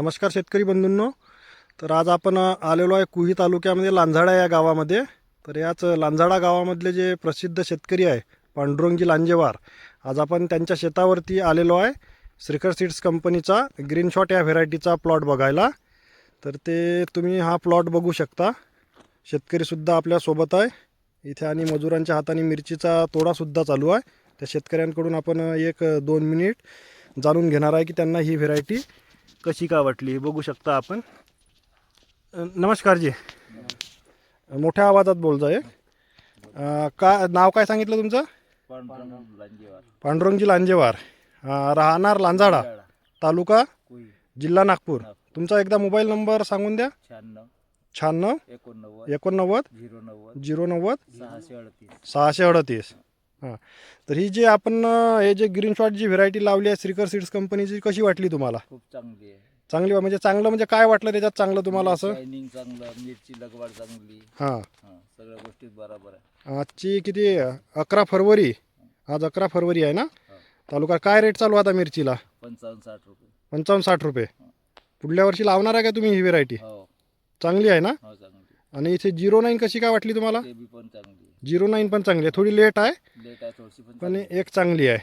नमस्कार शेतकरी बंधूंनो. तर आज आपण आलेलो आहे कुही तालुक्यामध्ये लांजाडा या गावामध्ये. तर याच लांजाडा गावामधले जे प्रसिद्ध शेतकरी आहे पांडुरंगजी लांजेवार, आज आपण त्यांच्या शेतावरती आलेलो आहे. श्रीकर सीड्स कंपनीचा ग्रीन शॉट या व्हेरायटीचा प्लॉट बघायला. तर ते तुम्ही हा प्लॉट बघू शकता. शेतकरीसुद्धा आपल्यासोबत आहे इथे आणि मजुरांच्या हाताने मिरचीचा तोडासुद्धा चालू आहे. त्या शेतकऱ्यांकडून आपण 1-2 मिनिट जाणून घेणार आहे की त्यांना ही व्हेरायटी कशी का वाटली. बघू शकता आपण. नमस्कार जी, मोठ्या आवाजात बोलत आहे. का नाव काय सांगितलं तुमचं? पांडुरंगजी लांजेवार, राहणार लांजाडा, तालुका जिल्हा नागपूर. तुमचा एकदा मोबाईल नंबर सांगून द्या. 96 89 090 638. हां, तर ही जे आपण हे जे ग्रीन शॉट जी व्हेरायटी लावली आहे श्रीकर सीड्स कंपनीची, कशी वाटली तुम्हाला? खूप चांगली आहे. चांगली म्हणजे चांगलं म्हणजे काय वाटलं त्याच्यात चांगलं तुम्हाला असं? शायनिंग चांगलं, मिरची लगवाड चांगली. हां, सगळ्या गोष्टी बरोबर आहे. आजची किती 11 फरवरी, आज 11 फरवरी आहे ना. तालुका काय रेट चालू आता मिरचीला? 55-60 रुपये. 55-60 रुपये. पुढल्या वर्षी लावणार आहे का तुम्ही ही व्हेरायटी? हो चांगली आहे ना. हो चांगली. आणि इथे 09 कशी काय वाटली तुम्हाला? ते बी पण चांगली आहे. 09 पण चांगली आहे, थोडी लेट आहे लेट आहे थोडीशी पण पण चांगली. एक चांगली आहे.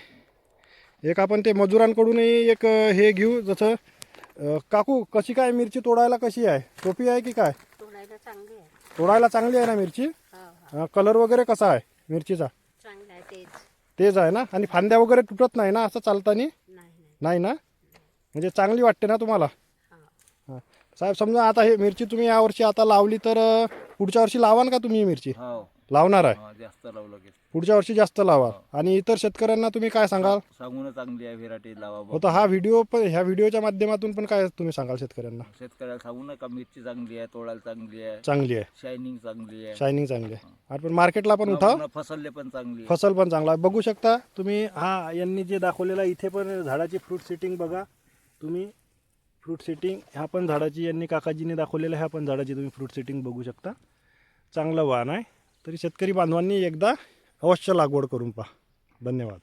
एक आपण ते मजुरांकडूनही एक हे घेऊ. जसं काकू, कशी काय मिरची तोडायला कशी आहे? सोपी आहे की काय? तोडायला चांगली आहे. तोडायला चांगली आहे ना मिरची? हो हो कलर वगैरे कसा आहे मिरचीचा? चांगलं आहे तेच. तेच आहे ना. आणि फांद्या वगैरे तुटत नाही ना असं चालताना? नाही नाही नाही ना. म्हणजे चांगली वाटते ना तुम्हाला? हो. हां साहेब, समजा आता हे मिरची तुम्ही यावर्षी आता लावली तर पुढच्या वर्षी लावाल का तुम्ही ही मिरची? हो लावणार आहे. जास्त लावलं की पुढच्या वर्षी जास्त लावा. आणि इतर शेतकऱ्यांना तुम्ही काय सांगाल? सांगून चांगली आहे व्हेरायटी लावा बा. होता हा व्हिडिओ पण, ह्या व्हिडिओच्या माध्यमातून पण काय तुम्ही सांगाल शेतकऱ्यांना? शेतकऱ्याला सांगू नका मिरची चांगली आहे, तोडायला चांगली आहे, चांगली आहे, शायनिंग चांगली आहे, शायनिंग चांगली आहे. आपण मार्केटला पण उठाव, पुन्हा फसलले पण चांगली आहे. फसल पण चांगला आहे. बघू शकता तुम्ही. हा, यांनी जे दाखवलेला इथे पण झाडाची फ्रूट सेटिंग बघा तुम्ही. फ्रूट सेटिंग ह्या पण झाडाची यांनी काकाजीने दाखवलेल्या ह्या पण झाडाची तुम्ही फ्रूट सेटिंग बघू शकता. चांगलं वाण आहे. तरी शेतकरी बांधवांनी एकदा अवश्य लागवड करून पहा. धन्यवाद.